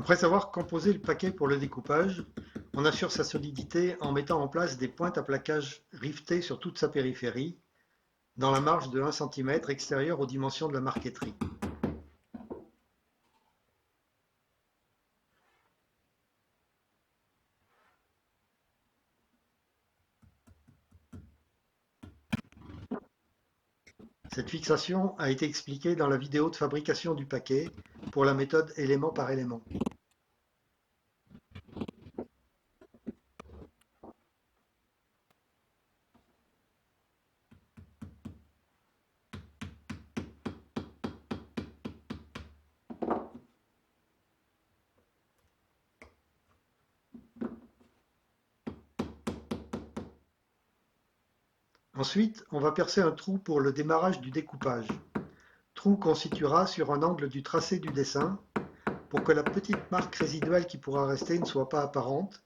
Après avoir composé le paquet pour le découpage, on assure sa solidité en mettant en place des pointes à plaquage rivetées sur toute sa périphérie, dans la marge de 1 cm extérieure aux dimensions de la marqueterie. Cette fixation a été expliquée dans la vidéo de fabrication du paquet pour la méthode élément par élément. Ensuite, on va percer un trou pour le démarrage du découpage. Trou qu'on situera sur un angle du tracé du dessin pour que la petite marque résiduelle qui pourra rester ne soit pas apparente,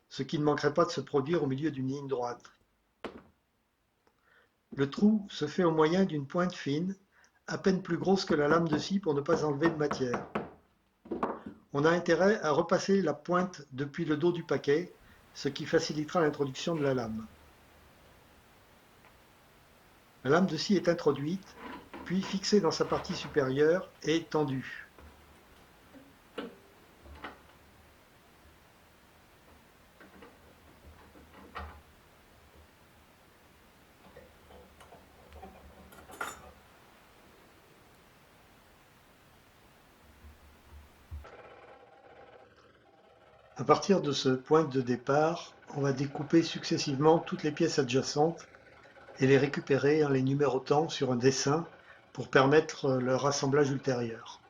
ce qui ne manquerait pas de se produire au milieu d'une ligne droite. Le trou se fait au moyen d'une pointe fine, à peine plus grosse que la lame de scie pour ne pas enlever de matière. On a intérêt à repasser la pointe depuis le dos du paquet, ce qui facilitera l'introduction de la lame. La lame de scie est introduite, puis fixée dans sa partie supérieure et tendue. À partir de ce point de départ, on va découper successivement toutes les pièces adjacentes et les récupérer en les numérotant sur un dessin pour permettre leur assemblage ultérieur.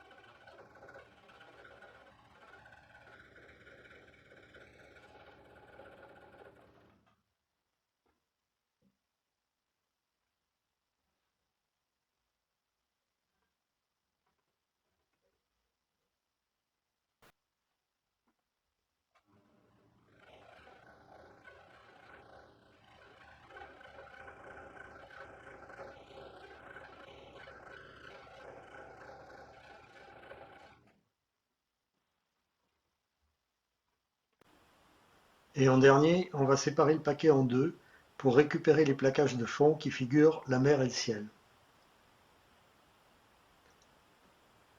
Et en dernier, on va séparer le paquet en deux pour récupérer les plaquages de fond qui figurent la mer et le ciel.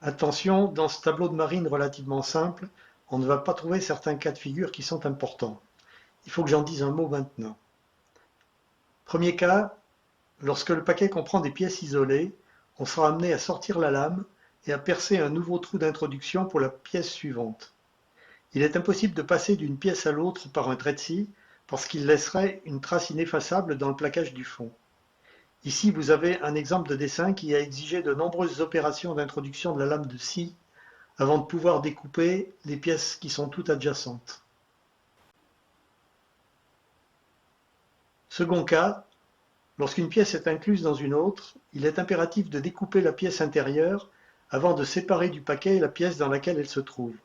Attention, dans ce tableau de marine relativement simple, on ne va pas trouver certains cas de figure qui sont importants. Il faut que j'en dise un mot maintenant. Premier cas, lorsque le paquet comprend des pièces isolées, on sera amené à sortir la lame et à percer un nouveau trou d'introduction pour la pièce suivante. Il est impossible de passer d'une pièce à l'autre par un trait de scie parce qu'il laisserait une trace ineffaçable dans le plaquage du fond. Ici, vous avez un exemple de dessin qui a exigé de nombreuses opérations d'introduction de la lame de scie avant de pouvoir découper les pièces qui sont toutes adjacentes. Second cas, lorsqu'une pièce est incluse dans une autre, il est impératif de découper la pièce intérieure avant de séparer du paquet la pièce dans laquelle elle se trouve.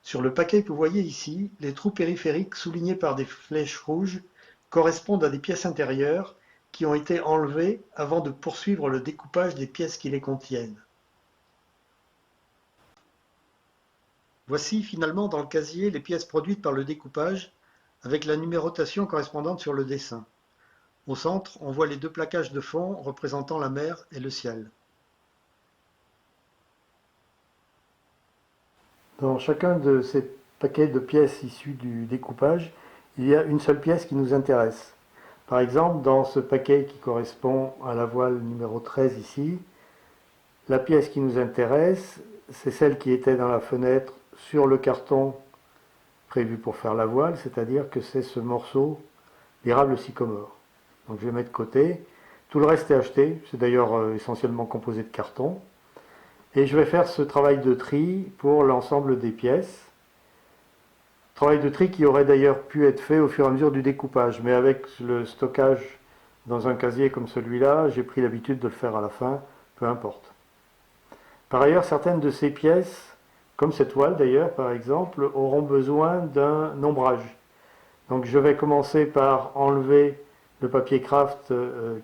Sur le paquet que vous voyez ici, les trous périphériques soulignés par des flèches rouges correspondent à des pièces intérieures qui ont été enlevées avant de poursuivre le découpage des pièces qui les contiennent. Voici finalement dans le casier les pièces produites par le découpage avec la numérotation correspondante sur le dessin. Au centre, on voit les deux plaquages de fond représentant la mer et le ciel. Dans chacun de ces paquets de pièces issues du découpage, il y a une seule pièce qui nous intéresse. Par exemple, dans ce paquet qui correspond à la voile numéro 13 ici, la pièce qui nous intéresse, c'est celle qui était dans la fenêtre sur le carton prévu pour faire la voile, c'est-à-dire que c'est ce morceau d'érable sycomore. Donc je vais mettre de côté. Tout le reste est acheté, c'est d'ailleurs essentiellement composé de carton. Et je vais faire ce travail de tri pour l'ensemble des pièces. Travail de tri qui aurait d'ailleurs pu être fait au fur et à mesure du découpage, mais avec le stockage dans un casier comme celui-là, j'ai pris l'habitude de le faire à la fin, peu importe. Par ailleurs, certaines de ces pièces, comme cette toile d'ailleurs par exemple, auront besoin d'un ombrage. Donc je vais commencer par enlever le papier craft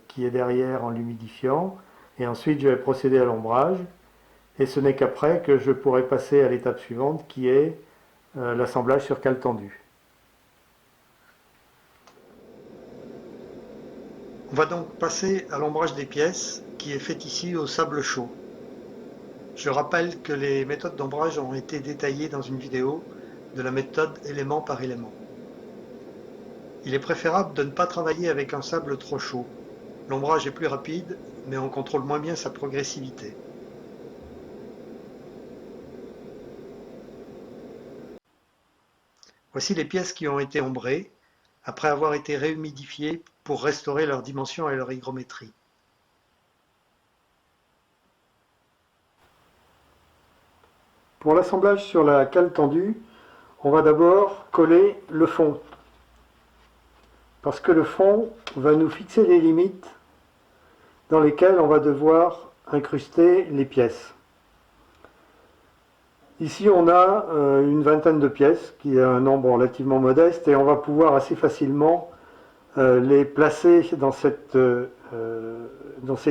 qui est derrière en l'humidifiant, et ensuite je vais procéder à l'ombrage. Et ce n'est qu'après que je pourrai passer à l'étape suivante qui est l'assemblage sur cale tendue. On va donc passer à l'ombrage des pièces qui est fait ici au sable chaud. Je rappelle que les méthodes d'ombrage ont été détaillées dans une vidéo de la méthode élément par élément. Il est préférable de ne pas travailler avec un sable trop chaud. L'ombrage est plus rapide, mais on contrôle moins bien sa progressivité. Voici les pièces qui ont été ombrées, après avoir été réhumidifiées pour restaurer leur dimension et leur hygrométrie. Pour l'assemblage sur la cale tendue, on va d'abord coller le fond. Parce que le fond va nous fixer les limites dans lesquelles on va devoir incruster les pièces. Ici on a une vingtaine de pièces, qui est un nombre relativement modeste, et on va pouvoir assez facilement les placer dans ces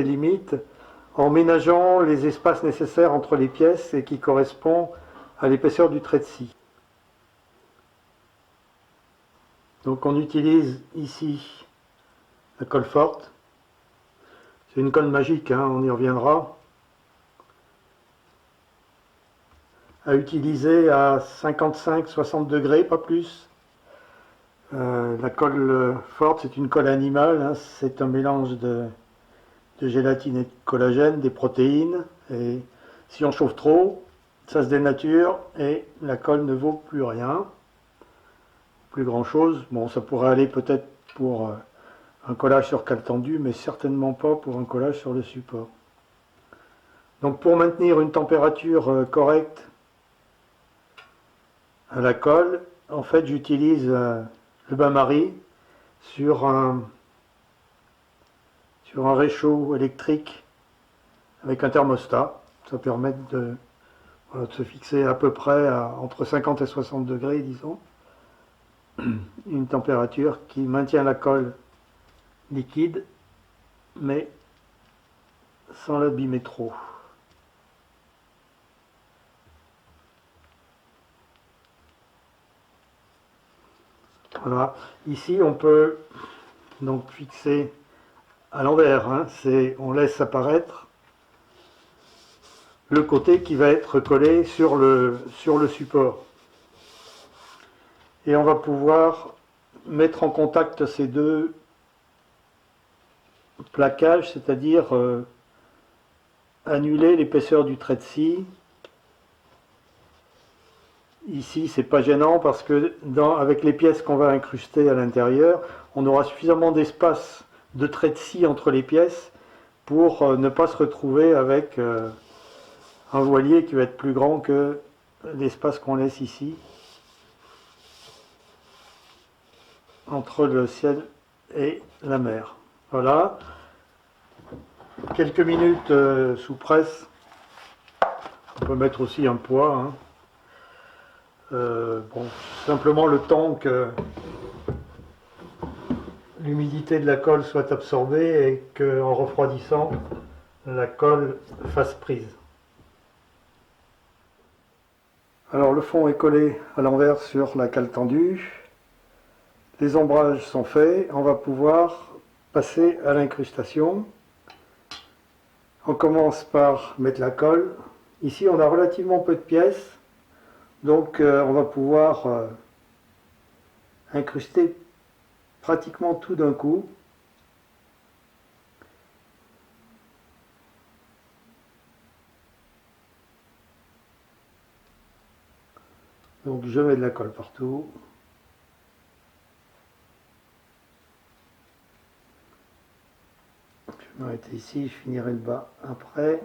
limites en ménageant les espaces nécessaires entre les pièces et qui correspondent à l'épaisseur du trait de scie. Donc on utilise ici la colle forte. C'est une colle magique, hein, on y reviendra. À utiliser à 55-60 degrés, pas plus. La colle forte, c'est une colle animale, hein, c'est un mélange de gélatine et de collagène, des protéines, et si on chauffe trop, ça se dénature et la colle ne vaut plus rien, plus grand chose. Bon, ça pourrait aller peut-être pour un collage sur cale tendue, mais certainement pas pour un collage sur le support. Donc pour maintenir une température correcte à la colle, en fait j'utilise le bain-marie sur un réchaud électrique avec un thermostat. Ça permet de se fixer à peu près entre 50 et 60 degrés, disons. Une température qui maintient la colle liquide, mais sans l'abîmer trop. Voilà. Ici, on peut donc fixer à l'envers, hein, on laisse apparaître le côté qui va être collé sur le support. Et on va pouvoir mettre en contact ces deux plaquages, c'est-à-dire annuler l'épaisseur du trait de scie. Ici, c'est pas gênant parce que avec les pièces qu'on va incruster à l'intérieur, on aura suffisamment d'espace de trait de scie entre les pièces pour ne pas se retrouver avec un voilier qui va être plus grand que l'espace qu'on laisse ici entre le ciel et la mer. Voilà. Quelques minutes sous presse. On peut mettre aussi un poids. Hein. Bon, simplement le temps que l'humidité de la colle soit absorbée et qu'en refroidissant, la colle fasse prise. Alors le fond est collé à l'envers sur la cale tendue. Les ombrages sont faits. On va pouvoir passer à l'incrustation. On commence par mettre la colle. Ici, on a relativement peu de pièces. Donc on va pouvoir incruster pratiquement tout d'un coup. Donc je mets de la colle partout. Je vais m'arrêter ici, je finirai le bas après.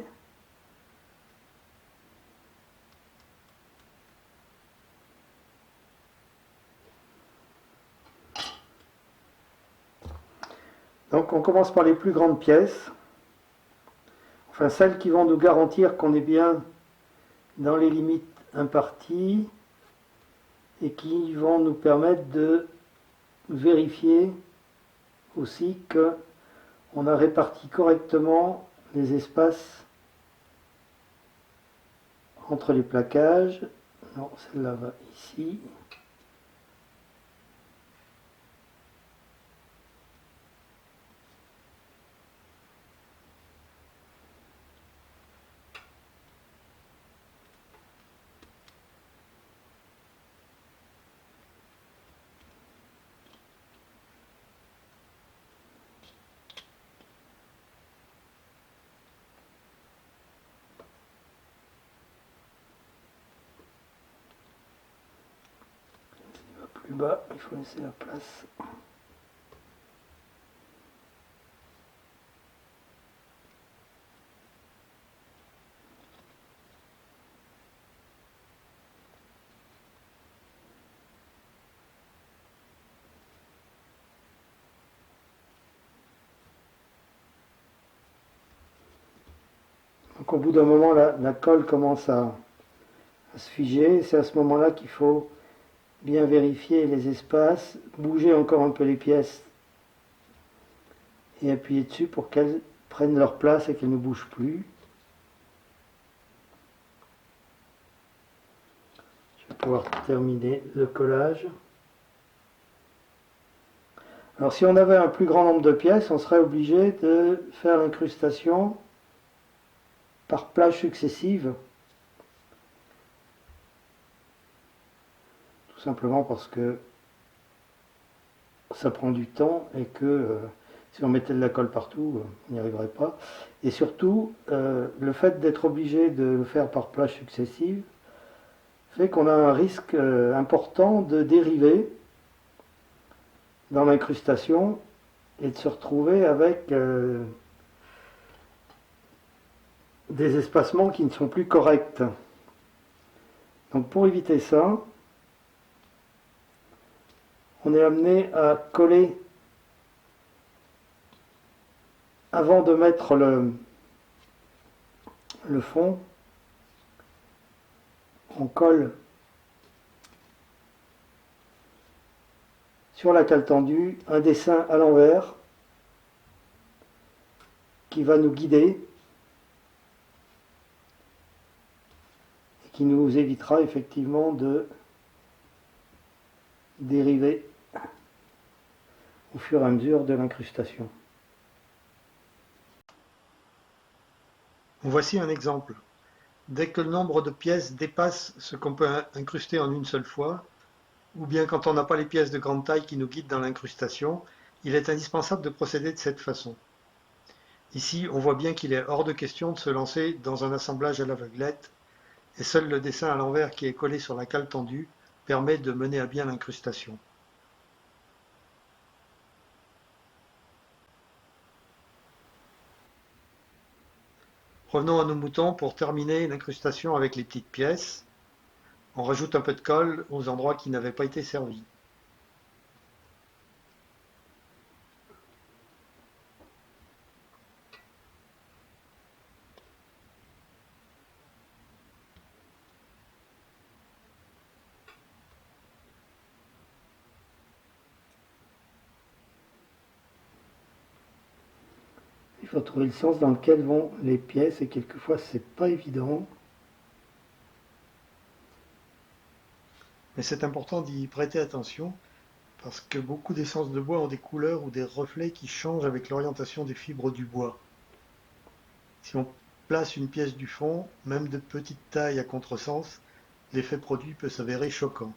Donc on commence par les plus grandes pièces, enfin celles qui vont nous garantir qu'on est bien dans les limites imparties et qui vont nous permettre de vérifier aussi qu'on a réparti correctement les espaces entre les plaquages. Non, celle-là va ici. Plus bas, il faut laisser la place. Donc au bout d'un moment, la colle commence à se figer. C'est à ce moment-là qu'il faut bien vérifier les espaces, bouger encore un peu les pièces et appuyer dessus pour qu'elles prennent leur place et qu'elles ne bougent plus. Je vais pouvoir terminer le collage. Alors si on avait un plus grand nombre de pièces, on serait obligé de faire l'incrustation par plages successives. Tout simplement parce que ça prend du temps et que si on mettait de la colle partout, on n'y arriverait pas. Et surtout, le fait d'être obligé de le faire par plages successives fait qu'on a un risque important de dériver dans l'incrustation et de se retrouver avec des espacements qui ne sont plus corrects. Donc pour éviter ça, on est amené à coller avant de mettre le fond. On colle sur la cale tendue un dessin à l'envers qui va nous guider et qui nous évitera effectivement de dériver au fur et à mesure de l'incrustation. Voici un exemple. Dès que le nombre de pièces dépasse ce qu'on peut incruster en une seule fois, ou bien quand on n'a pas les pièces de grande taille qui nous guident dans l'incrustation, il est indispensable de procéder de cette façon. Ici, on voit bien qu'il est hors de question de se lancer dans un assemblage à l'aveuglette, et seul le dessin à l'envers qui est collé sur la cale tendue permet de mener à bien l'incrustation. Revenons à nos moutons pour terminer l'incrustation avec les petites pièces. On rajoute un peu de colle aux endroits qui n'avaient pas été servis. Il faut trouver le sens dans lequel vont les pièces et quelquefois c'est pas évident. Mais c'est important d'y prêter attention parce que beaucoup d'essences de bois ont des couleurs ou des reflets qui changent avec l'orientation des fibres du bois. Si on place une pièce du fond, même de petite taille à contresens, l'effet produit peut s'avérer choquant.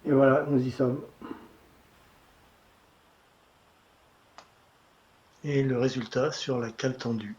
Et voilà, nous y sommes. Et le résultat sur la cale tendue.